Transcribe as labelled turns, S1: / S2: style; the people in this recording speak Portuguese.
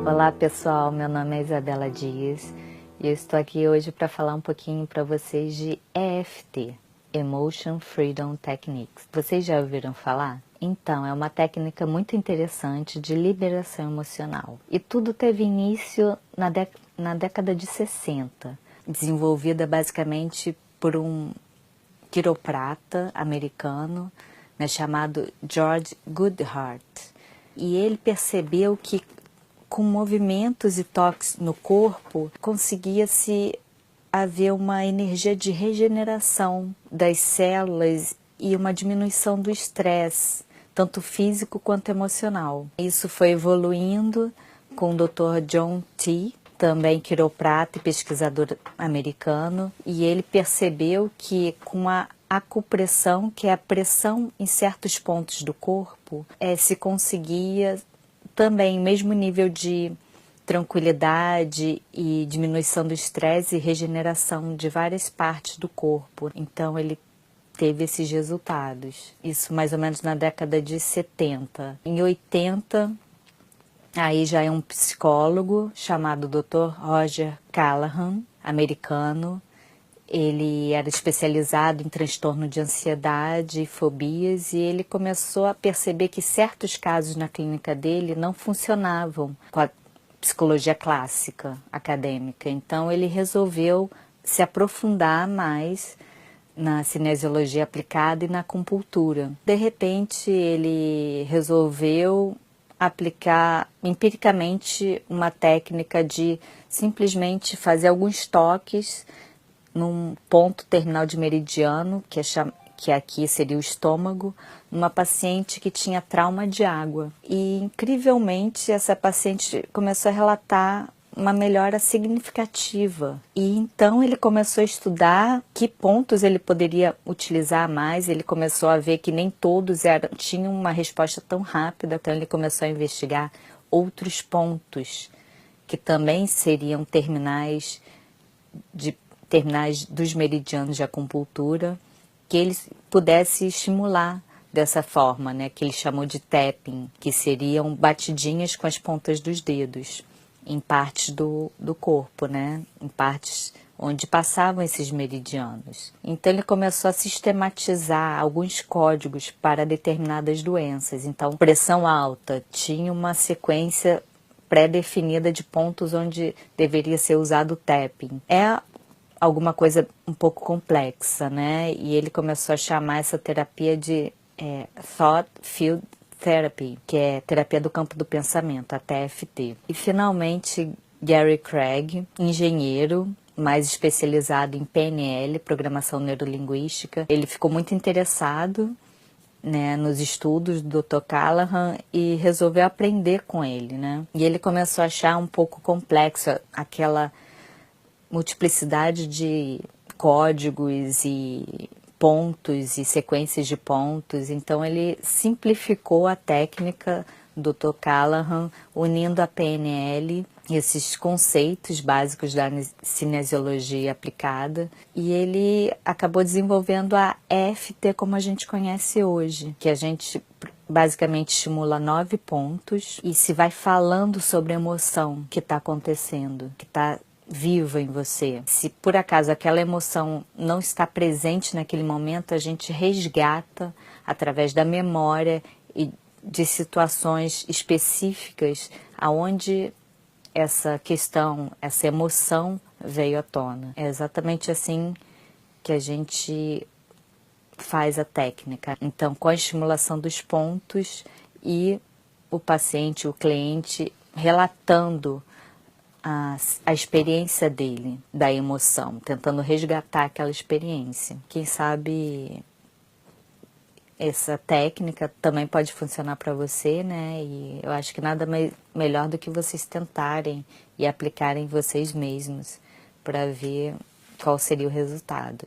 S1: Olá pessoal, meu nome é Isabela Dias e eu estou aqui hoje para falar um pouquinho para vocês de EFT, Emotion Freedom Techniques. Vocês já ouviram falar? Então, é uma técnica muito interessante de liberação emocional. E tudo teve início na década de 60, desenvolvida basicamente por um quiroprata americano, chamado George Goodheart. E ele percebeu que com movimentos e toques no corpo conseguia-se haver uma energia de regeneração das células e uma diminuição do estresse, tanto físico quanto emocional. Isso foi evoluindo com o Dr. John T., também quiroprata e pesquisador americano, e ele percebeu que com a acupressão, que é a pressão em certos pontos do corpo, se conseguia também o mesmo nível de tranquilidade e diminuição do estresse e regeneração de várias partes do corpo. Então ele teve esses resultados. Isso mais ou menos na década de 70. Em 80, aí já é um psicólogo chamado Dr. Roger Callahan, americano. Ele era especializado em transtorno de ansiedade e fobias e ele começou a perceber que certos casos na clínica dele não funcionavam com a psicologia clássica acadêmica. Então ele resolveu se aprofundar mais na cinesiologia aplicada e na acupuntura. De repente ele resolveu aplicar empiricamente uma técnica de simplesmente fazer alguns toques num ponto terminal de meridiano, que aqui seria o estômago, numa paciente que tinha trauma de água. E, incrivelmente, essa paciente começou a relatar uma melhora significativa. E então ele começou a estudar que pontos ele poderia utilizar mais. Ele começou a ver que nem todos tinham uma resposta tão rápida. Então ele começou a investigar outros pontos que também seriam terminais dos meridianos de acupuntura, que ele pudesse estimular dessa forma, que ele chamou de tapping, que seriam batidinhas com as pontas dos dedos, em partes do corpo, em partes onde passavam esses meridianos. Então ele começou a sistematizar alguns códigos para determinadas doenças. Então, pressão alta tinha uma sequência pré-definida de pontos onde deveria ser usado o tapping. É alguma coisa um pouco complexa, E ele começou a chamar essa terapia de Thought Field Therapy, que é terapia do campo do pensamento, a TFT. E finalmente Gary Craig, engenheiro, mais especializado em PNL, programação neurolinguística, ele ficou muito interessado nos estudos do Dr. Callahan e resolveu aprender com ele, E ele começou a achar um pouco complexo aquela multiplicidade de códigos e pontos e sequências de pontos. Então ele simplificou a técnica do Dr. Callahan, unindo a PNL, esses conceitos básicos da cinesiologia aplicada, e ele acabou desenvolvendo a EFT como a gente conhece hoje, que a gente basicamente estimula 9 pontos e se vai falando sobre a emoção que está acontecendo, que está viva em você. Se por acaso aquela emoção não está presente naquele momento, a gente resgata através da memória e de situações específicas aonde essa questão, essa emoção veio à tona. É exatamente assim que a gente faz a técnica. Então, com a estimulação dos pontos e o paciente, o cliente, relatando a experiência dele, da emoção, tentando resgatar aquela experiência. Quem sabe essa técnica também pode funcionar para você, E eu acho que nada melhor do que vocês tentarem e aplicarem vocês mesmos para ver qual seria o resultado.